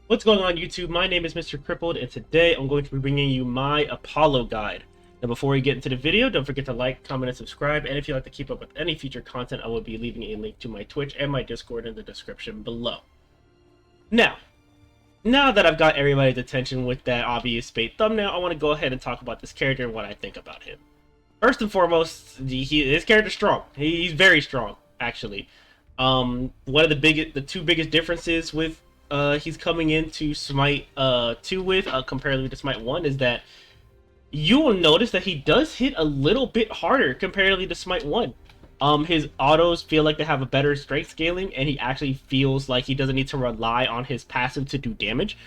What's going on, YouTube? My name is Mr. Crippled, and today I'm going to be bringing you my Apollo guide. Now, before we get into the video, don't forget to like, comment, and subscribe. And if you'd like to keep up with any future content, I will be leaving a link to my Twitch and my Discord in the description below. Now that I've got everybody's attention with that obvious bait thumbnail, I want to go ahead and talk about this character and what I think about him. First and foremost, his character's strong. He's very strong, actually. One of the two biggest differences with he's coming into Smite 2 with comparatively to Smite 1 is that you will notice that he does hit a little bit harder comparatively to Smite 1. His autos feel like they have a better strength scaling, and he actually feels like he doesn't need to rely on his passive to do damage.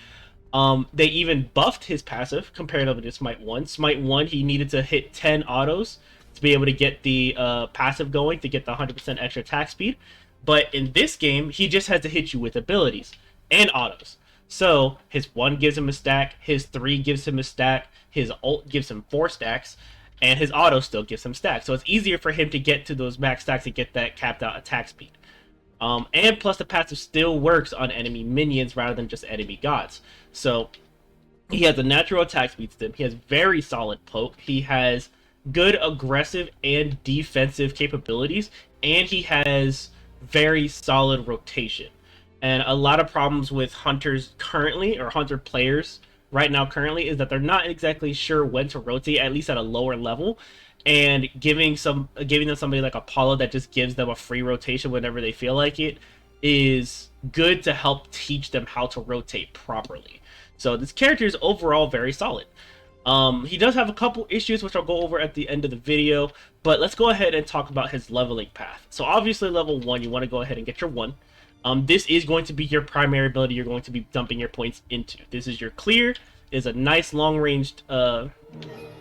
They even buffed his passive comparatively to Smite 1. Smite 1, he needed to hit 10 autos to be able to get the passive going, to get the 100% extra attack speed. But in this game, he just has to hit you with abilities and autos. So his 1 gives him a stack, his 3 gives him a stack, his ult gives him 4 stacks, and his auto still gives him stacks. So it's easier for him to get to those max stacks and get that capped out attack speed. And plus the passive still works on enemy minions rather than just enemy gods. So he has a natural attack speed stim, he has very solid poke, he has good aggressive and defensive capabilities, and he has very solid rotation. And a lot of problems with hunters currently, or hunter players right now currently, is that they're not exactly sure when to rotate, at least at a lower level. And giving them somebody like Apollo that just gives them a free rotation whenever they feel like it is good to help teach them how to rotate properly. So this character is overall very solid. He does have a couple issues which I'll go over at the end of the video, but let's go ahead and talk about his leveling path. So obviously level 1, you want to go ahead and get your 1. This is going to be your primary ability you're going to be dumping your points into. This is your clear, is a nice long-ranged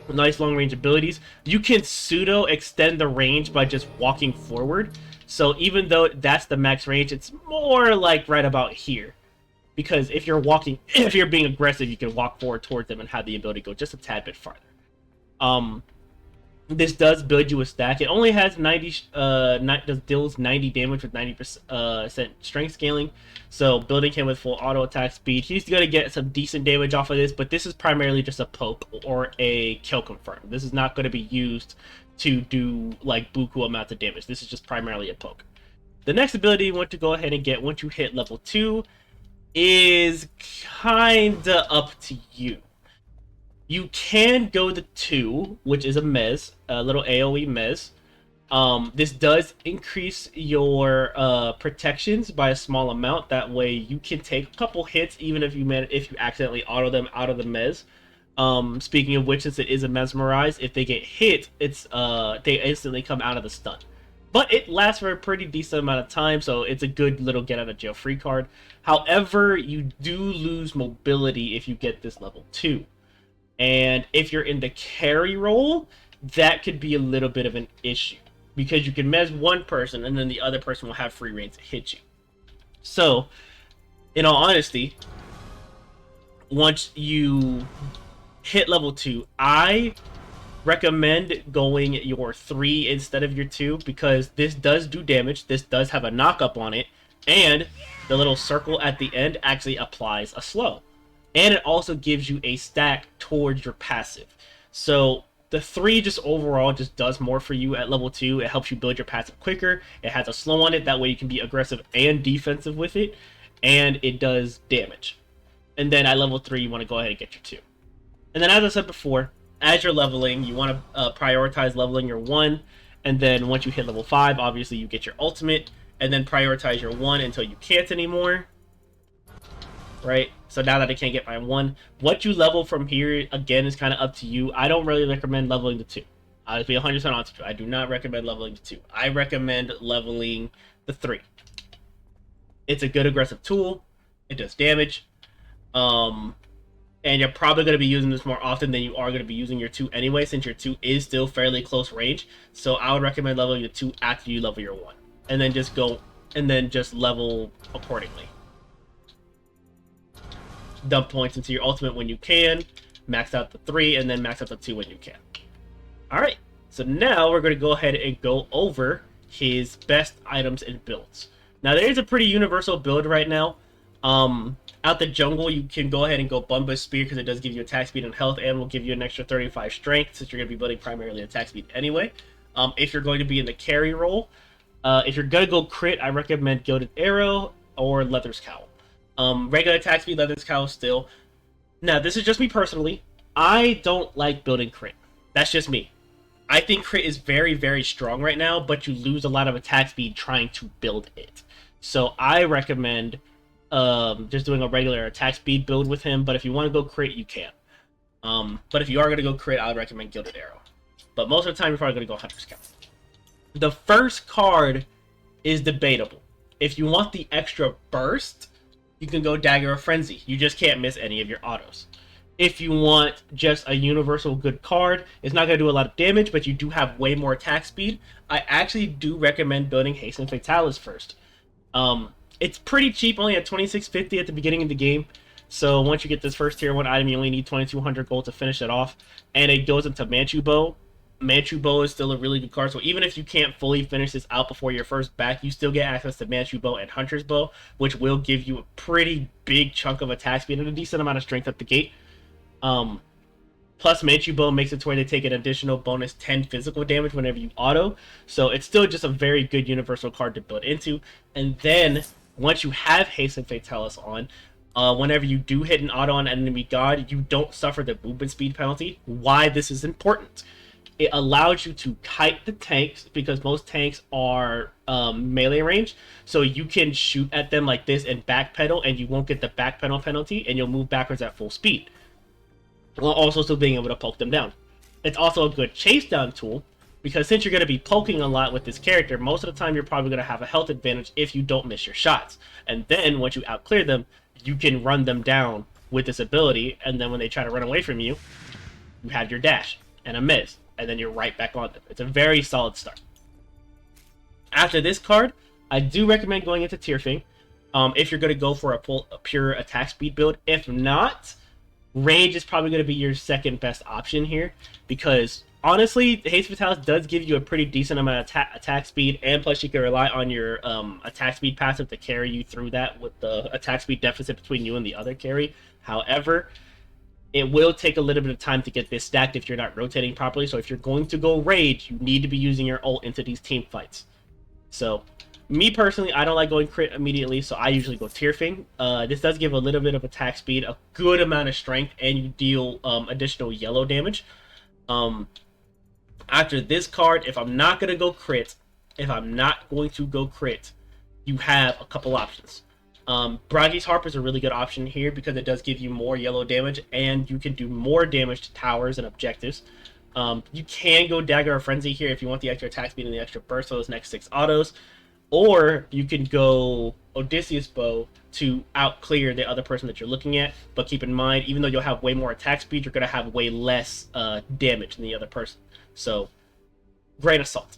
abilities. You can pseudo extend the range by just walking forward. So even though that's the max range, it's more like right about here. Because if you're being aggressive, you can walk forward towards them and have the ability to go just a tad bit farther. This does build you a stack. It only has deals 90 damage with 90% strength scaling. So building him with full auto attack speed, he's going to get some decent damage off of this, but this is primarily just a poke or a kill confirm. This is not going to be used to do like buku amounts of damage. This is just primarily a poke. The next ability you want to go ahead and get once you hit level 2 is kinda up to you. You can go the 2, which is a mez, a little AoE mez. This does increase your protections by a small amount. That way you can take a couple hits even if you accidentally auto them out of the mez. Speaking of which, since it is a mesmerize, if they get hit, they instantly come out of the stun. But it lasts for a pretty decent amount of time, so it's a good little get out of jail free card. However, you do lose mobility if you get this level 2. And if you're in the carry role, that could be a little bit of an issue, because you can mez one person and then the other person will have free reign to hit you. So, in all honesty, once you hit level 2, I recommend going your 3 instead of your 2, because this does do damage, this does have a knock-up on it, and the little circle at the end actually applies a slow. And it also gives you a stack towards your passive. So the 3 just overall just does more for you at level 2. It helps you build your passive quicker. It has a slow on it. That way you can be aggressive and defensive with it. And it does damage. And then at level 3, you want to go ahead and get your 2. And then as I said before, as you're leveling, you want to prioritize leveling your 1. And then once you hit level 5, obviously you get your ultimate. And then prioritize your 1 until you can't anymore. Right? So now that I can't get my 1, what you level from here, again, is kind of up to you. I don't really recommend leveling the 2. I'll be 100% honest with you. I do not recommend leveling the 2. I recommend leveling the 3. It's a good aggressive tool. It does damage. And you're probably going to be using this more often than you are going to be using your 2 anyway, since your 2 is still fairly close range. So I would recommend leveling the 2 after you level your 1. And then just level accordingly. Dump points into your ultimate when you can, max out the 3, and then max out the 2 when you can. Alright, so now we're going to go ahead and go over his best items and builds. Now, there is a pretty universal build right now. Out the jungle, you can go ahead and go BUNS Spear because it does give you attack speed and health, and will give you an extra 35 strength since you're going to be building primarily attack speed anyway. If you're going to be in the carry role, if you're going to go crit, I recommend Gilded Arrow or Leather's Cowl. Regular attack speed, Leather's Cowl still. Now, this is just me personally. I don't like building crit. That's just me. I think crit is very, very strong right now, but you lose a lot of attack speed trying to build it. So I recommend just doing a regular attack speed build with him, but if you want to go crit, you can. But if you are going to go crit, I would recommend Gilded Arrow. But most of the time, you're probably going to go Hunter's Cowl. The first card is debatable. If you want the extra burst, you can go Dagger of Frenzy. You just can't miss any of your autos. If you want just a universal good card, it's not going to do a lot of damage, but you do have way more attack speed. I actually do recommend building Hasten Fatalis first. It's pretty cheap, only at $26.50 at the beginning of the game. So once you get this first tier 1 item, you only need 2,200 gold to finish it off. And it goes into Manchu Bow. Manchu Bow is still a really good card, so even if you can't fully finish this out before your first back, you still get access to Manchu Bow and Hunter's Bow, which will give you a pretty big chunk of attack speed and a decent amount of strength at the gate. Plus Manchu Bow makes it to where they take an additional bonus 10 physical damage whenever you auto, so it's still just a very good universal card to build into. And then, once you have Hasten Fatalis on, whenever you do hit an auto on enemy god, you don't suffer the movement speed penalty. Why this is important? It allows you to kite the tanks, because most tanks are melee range, so you can shoot at them like this and backpedal, and you won't get the backpedal penalty, and you'll move backwards at full speed, while also still being able to poke them down. It's also a good chase down tool, because since you're going to be poking a lot with this character, most of the time you're probably going to have a health advantage if you don't miss your shots. And then, once you outclear them, you can run them down with this ability, and then when they try to run away from you, you have your dash and a miss, and then you're right back on them. It's a very solid start. After this card, I do recommend going into Tierfing if you're going to go for a pure attack speed build. If not, range is probably going to be your second best option here, because honestly, Haste Fatalis does give you a pretty decent amount of attack speed, and plus you can rely on your attack speed passive to carry you through that with the attack speed deficit between you and the other carry. However, it will take a little bit of time to get this stacked if you're not rotating properly, so if you're going to go Rage, you need to be using your ult into these team fights. So, me personally, I don't like going crit immediately, so I usually go Tierfing. This does give a little bit of attack speed, a good amount of strength, and you deal additional yellow damage. After this card, if I'm not going to go crit, you have a couple options. Bragi's Harp is a really good option here because it does give you more yellow damage, and you can do more damage to towers and objectives. You can go Dagger of Frenzy here if you want the extra attack speed and the extra burst for those next 6 autos. Or you can go Odysseus Bow to outclear the other person that you're looking at. But keep in mind, even though you'll have way more attack speed, you're going to have way less damage than the other person. So, grain of salt.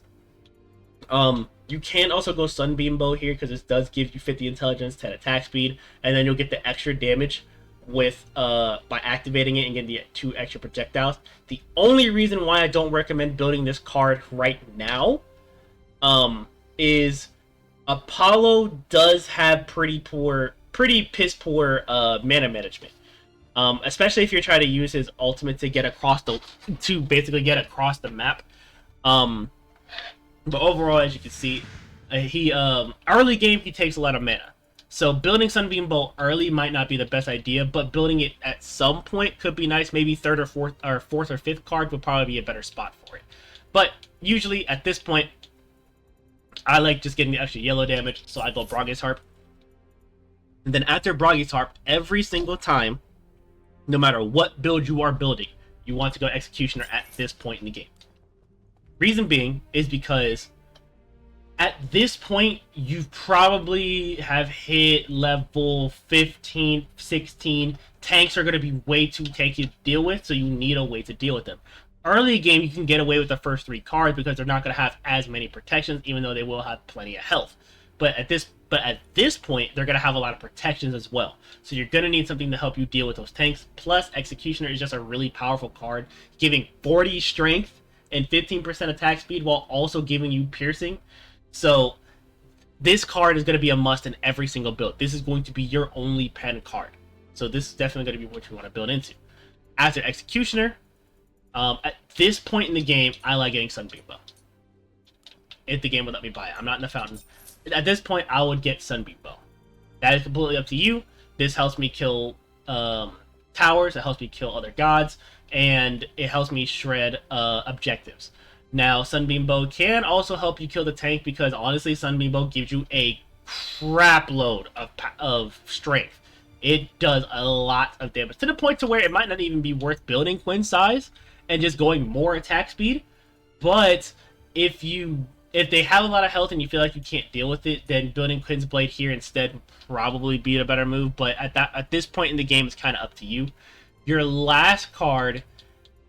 You can also go Sunbeam Bow here because this does give you 50 intelligence, 10 attack speed, and then you'll get the extra damage with by activating it and getting the 2 extra projectiles. The only reason why I don't recommend building this card right now is Apollo does have pretty piss poor mana management. Especially if you're trying to use his ultimate to basically get across the map. But overall, as you can see, he early game he takes a lot of mana. So building Sunbeam Bow early might not be the best idea, but building it at some point could be nice. Maybe third or fourth or fifth card would probably be a better spot for it. But usually at this point, I like just getting the extra yellow damage, so I go Bragi's Harp. And then after Bragi's Harp, every single time, no matter what build you are building, you want to go Executioner at this point in the game. Reason being is because at this point, you probably have hit level 15, 16. Tanks are going to be way too tanky to deal with, so you need a way to deal with them. Early game, you can get away with the first 3 cards because they're not going to have as many protections, even though they will have plenty of health. But at this point, they're going to have a lot of protections as well. So you're going to need something to help you deal with those tanks. Plus, Executioner is just a really powerful card, giving 40 strength and 15% attack speed while also giving you piercing. So this card is going to be a must in every single build. This is going to be your only pen card. So this is definitely going to be what you want to build into. After Executioner, at this point in the game, I like getting Sunbeam Bow. If the game would let me buy it. I'm not in the fountain. At this point, I would get Sunbeam Bow. That is completely up to you. This helps me kill towers. It helps me kill other gods. And it helps me shred objectives. Now, Sunbeam Bow can also help you kill the tank because, honestly, Sunbeam Bow gives you a crap load of strength. It does a lot of damage, to the point to where it might not even be worth building Quinn's size and just going more attack speed. But if they have a lot of health and you feel like you can't deal with it, then building Quinn's Blade here instead would probably be a better move. But at this point in the game, it's kind of up to you. Your last card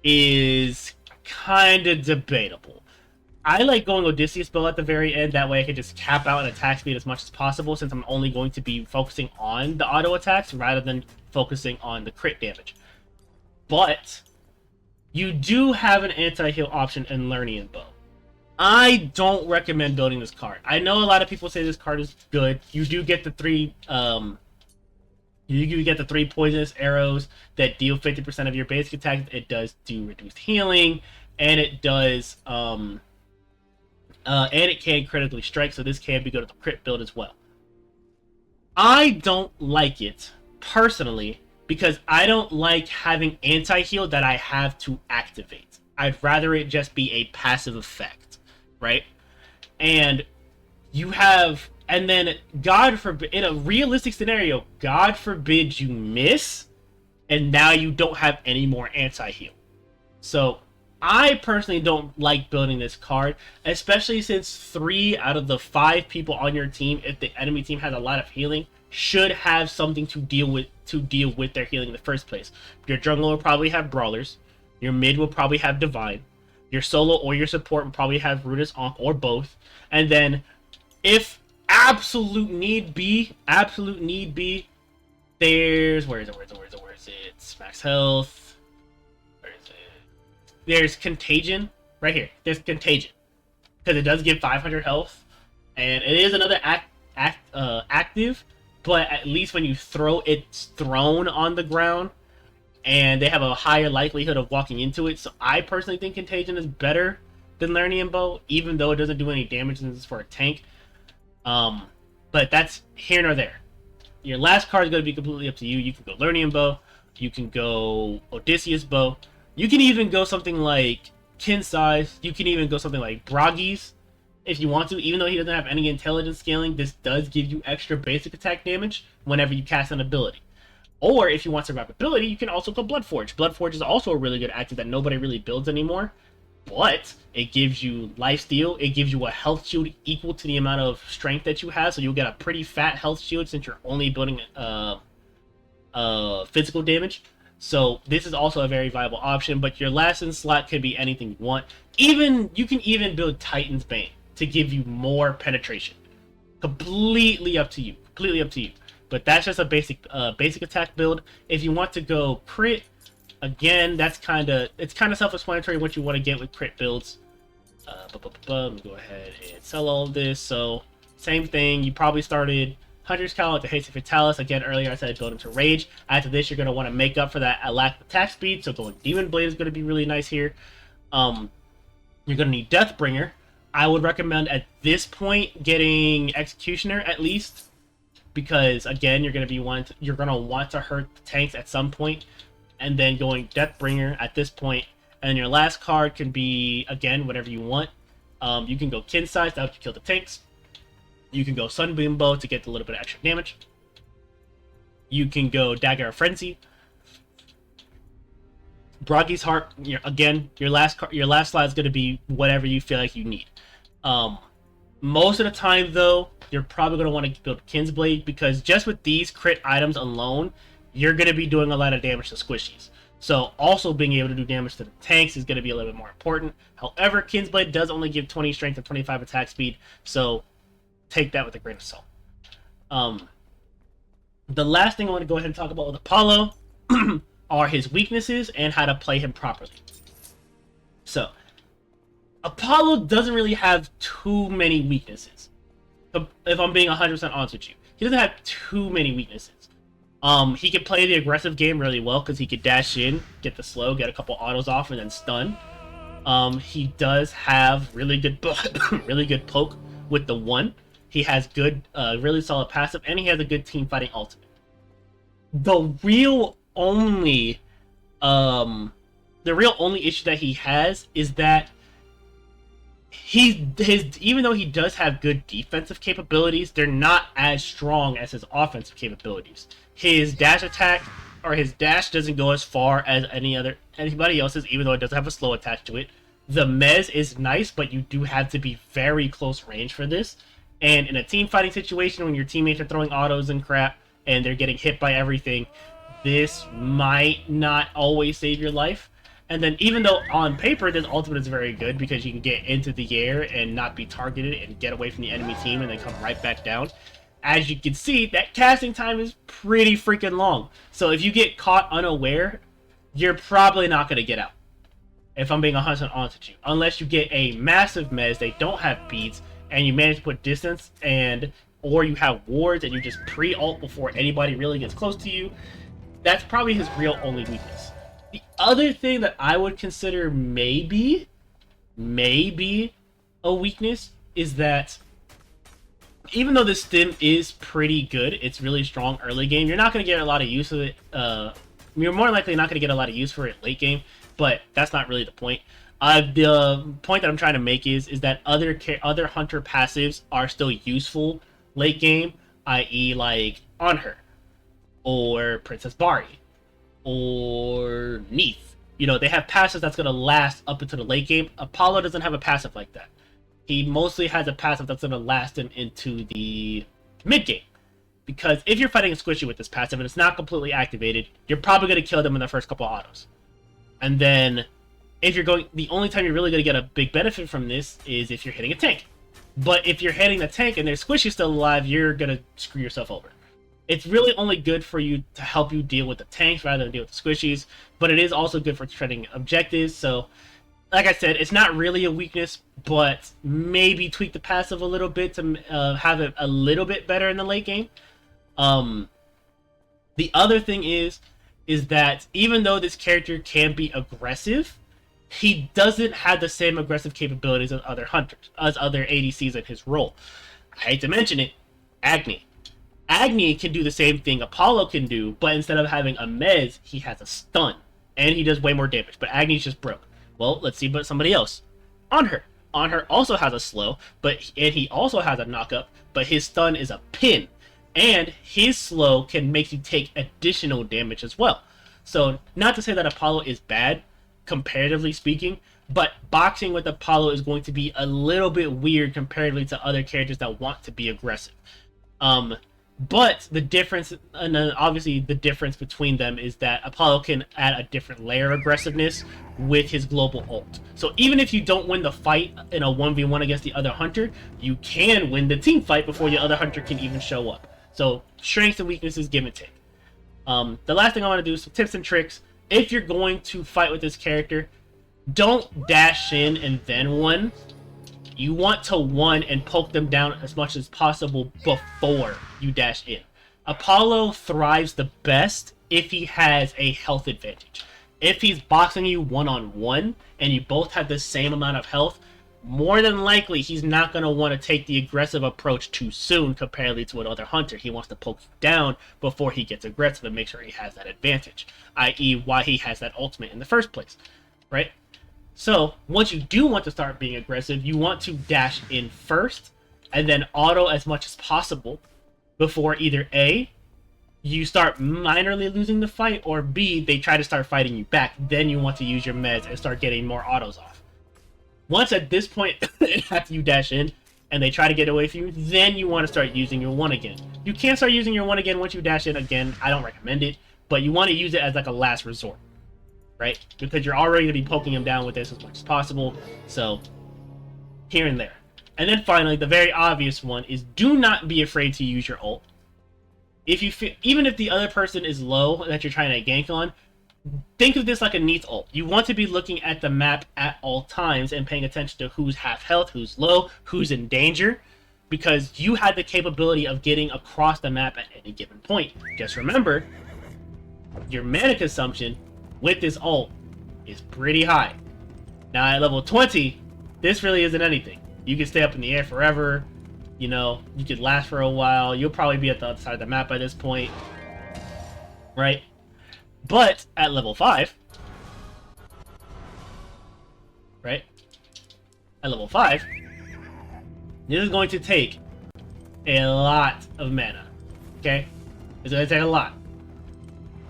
is kind of debatable. I like going Odysseus Bow at the very end. That way I can just cap out an attack speed as much as possible, since I'm only going to be focusing on the auto attacks rather than focusing on the crit damage. But you do have an anti-heal option in Lernian Bow. I don't recommend building this card. I know a lot of people say this card is good. You do get the three poisonous arrows that deal 50% of your basic attacks. It does do reduced healing, and it does and it can critically strike, so this can be good at the crit build as well. I don't like it personally because I don't like having anti-heal that I have to activate. I'd rather it just be a passive effect, right? And you have, and then God forbid, in a realistic scenario, God forbid you miss, and now you don't have any more anti-heal. So I personally don't like building this card, especially since 3 out of the 5 people on your team, if the enemy team has a lot of healing, should have something to deal with their healing in the first place. Your jungler will probably have brawlers, your mid will probably have divine, your solo or your support will probably have Rudis, Ankh, or both, and then if absolute need be, there's where is it? Max health. Where is it? There's Contagion right here. There's Contagion because it does give 500 health, and it is another active. But at least when you throw, it's thrown on the ground, and they have a higher likelihood of walking into it. So I personally think Contagion is better than Lernian Bow, even though it doesn't do any damage since it's for a tank. But that's here nor there. Your last card is going to be completely up to you. You can go Lernian Bow, you can go Odysseus Bow, you can even go something like Kinsize, you can even go something like Broggy's if you want to. Even though he doesn't have any intelligence scaling, this does give you extra basic attack damage whenever you cast an ability. Or if you want survivability, you can also go Bloodforge. Bloodforge is also a really good active that nobody really builds anymore, but it gives you lifesteal. It gives you a health shield equal to the amount of strength that you have, so you'll get a pretty fat health shield since you're only building physical damage. So this is also a very viable option, but your last in slot could be anything you want. You can even build Titan's Bane to give you more penetration. Completely up to you. But that's just a basic attack build. If you want to go crit, again, it's kind of self-explanatory what you want to get with crit builds. Let me go ahead and sell all of this. So same thing. You probably started Hunter's Cowl with the Haste of Fatalis. Again, earlier I said build him to Rage. After this, you're going to want to make up for that lack of attack speed. So going Demon Blade is going to be really nice here. You're going to need Deathbringer. I would recommend at this point getting Executioner at least, because again, you're going to want to hurt the tanks at some point, and then going Deathbringer at this point. And your last card can be, again, whatever you want. You can go Kinsize to help you kill the tanks. You can go Sunbeam Bow to get a little bit of extra damage. You can go Dagger of Frenzy. Broggy's Heart, your last slot is going to be whatever you feel like you need. Most of the time, though, you're probably going to want to build Kin's Blade, because just with these crit items alone, you're going to be doing a lot of damage to squishies. So also being able to do damage to the tanks is going to be a little bit more important. However, Kin's Blade does only give 20 strength and 25 attack speed, so take that with a grain of salt. The last thing I want to go ahead and talk about with Apollo are his weaknesses and how to play him properly. So, Apollo doesn't really have too many weaknesses. If I'm being 100% honest with you, he doesn't have too many weaknesses. He can play the aggressive game really well because he could dash in, get the slow, get a couple autos off, and then stun. He does have really good, really good poke with the one. He has good, really solid passive, and he has a good team fighting ultimate. The real only, issue that he has is that even though he does have good defensive capabilities, they're not as strong as his offensive capabilities. His dash attack or his dash doesn't go as far as anybody else's, even though it does have a slow attached to it. The mez is nice, but you do have to be very close range for this. And in a team fighting situation, when your teammates are throwing autos and crap and they're getting hit by everything, this might not always save your life. And then even though on paper this ultimate is very good because you can get into the air and not be targeted and get away from the enemy team and then come right back down, as you can see, that casting time is pretty freaking long. So if you get caught unaware, you're probably not going to get out. If I'm being 100% honest with you. Unless you get a massive mez, they don't have beats, and you manage to put distance, or you have wards and you just pre-ult before anybody really gets close to you. That's probably his real only weakness. The other thing that I would consider maybe a weakness is that even though this stim is pretty good, it's really strong early game, you're not going to get a lot of use of it. You're more likely not going to get a lot of use for it late game, but that's not really the point. The point that I'm trying to make is that other hunter passives are still useful late game, i.e. like Anhur, or Princess Bari, or Neith. You know, they have passives that's going to last up into the late game. Apollo doesn't have a passive like that. He mostly has a passive that's going to last him into the mid game. Because if you're fighting a squishy with this passive and it's not completely activated, you're probably going to kill them in the first couple of autos. And then if you're going, the only time you're really going to get a big benefit from this is if you're hitting a tank. But if you're hitting the tank and their squishy still alive, you're going to screw yourself over. It's really only good for you to help you deal with the tanks rather than deal with the squishies, but it is also good for treading objectives. So, like I said, it's not really a weakness, but maybe tweak the passive a little bit to have it a little bit better in the late game. The other thing is that even though this character can be aggressive, he doesn't have the same aggressive capabilities as other hunters, as other ADCs in his role. I hate to mention it, Agni. Agni can do the same thing Apollo can do, but instead of having a mez, he has a stun, and he does way more damage, but Agni's just broke. Well, let's see about somebody else. Anhur. Anhur also has a slow, and he also has a knockup, but his stun is a pin, and his slow can make you take additional damage as well. So, not to say that Apollo is bad, comparatively speaking, but boxing with Apollo is going to be a little bit weird comparatively to other characters that want to be aggressive. But the difference, and obviously the difference between them is that Apollo can add a different layer of aggressiveness with his global ult. So even if you don't win the fight in a 1v1 against the other hunter, you can win the team fight before the other hunter can even show up. So strengths and weaknesses, give and take. The last thing I want to do is some tips and tricks. If you're going to fight with this character, don't dash in and then one. You want to one and poke them down as much as possible before you dash in. Apollo thrives the best if he has a health advantage. If he's boxing you one-on-one and you both have the same amount of health, more than likely he's not going to want to take the aggressive approach too soon comparatively to another hunter. He wants to poke you down before he gets aggressive and make sure he has that advantage, i.e. why he has that ultimate in the first place, right? So, once you do want to start being aggressive, you want to dash in first, and then auto as much as possible before either A, you start minorly losing the fight, or B, they try to start fighting you back. Then you want to use your meds and start getting more autos off. Once at this point, after you dash in, and they try to get away from you, then you want to start using your one again. You can't start using your one again once you dash in again. I don't recommend it, but you want to use it as like a last resort. Right? Because you're already going to be poking him down with this as much as possible. So, here and there. And then finally, the very obvious one is do not be afraid to use your ult. If you feel, even if the other person is low that you're trying to gank on, think of this like a Neith ult. You want to be looking at the map at all times and paying attention to who's half health, who's low, who's in danger. because you had the capability of getting across the map at any given point. Just remember, your mana consumption with this ult is pretty high. Now at level 20, this really isn't anything. You can stay up in the air forever, you know, you could last for a while, you'll probably be at the other side of the map by this point, right? But at level 5, right? At level 5, this is going to take a lot of mana, okay? It's going to take a lot.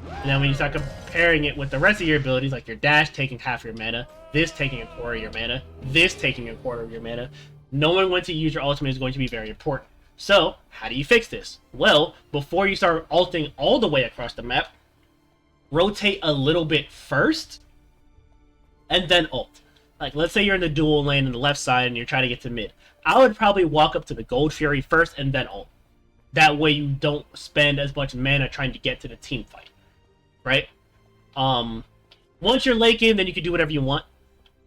And then when you start comparing it with the rest of your abilities, like your dash taking half your mana, this taking a quarter of your mana, this taking a quarter of your mana, knowing when to use your ultimate is going to be very important. So, how do you fix this? Well, before you start ulting all the way across the map, rotate a little bit first, and then ult. Like, let's say you're in the dual lane on the left side and you're trying to get to mid. I would probably walk up to the Gold Fury first and then ult. That way you don't spend as much mana trying to get to the team fight. Right? Once you're late game, then you can do whatever you want.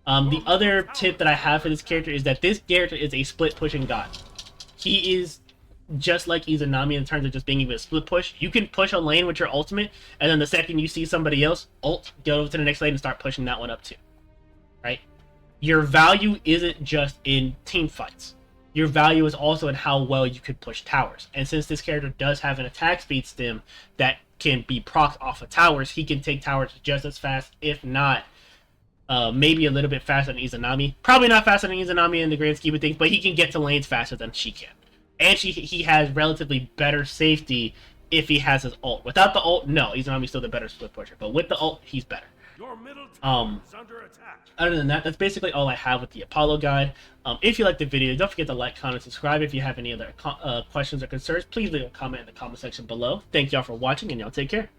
The other tip that I have for this character is that this character is a split pushing god. He is just like Izanami in terms of just being able to split push. You can push a lane with your ultimate, and then the second you see somebody else, ult, go over to the next lane and start pushing that one up too. Right? Your value isn't just in team fights. Your value is also in how well you could push towers. And since this character does have an attack speed stem that can be procced off of towers, he can take towers just as fast, if not maybe a little bit faster than Izanami. Probably not faster than Izanami in the grand scheme of things, but he can get to lanes faster than she can. And he has relatively better safety if he has his ult. Without the ult, no, Izanami's still the better split pusher. But with the ult, he's better. Your middle tower is under attack. Other than that, that's basically all I have with the Apollo guide. If you liked the video, don't forget to like, comment, subscribe. If you have any other questions or concerns, please leave a comment in the comment section below. Thank y'all for watching, and y'all take care.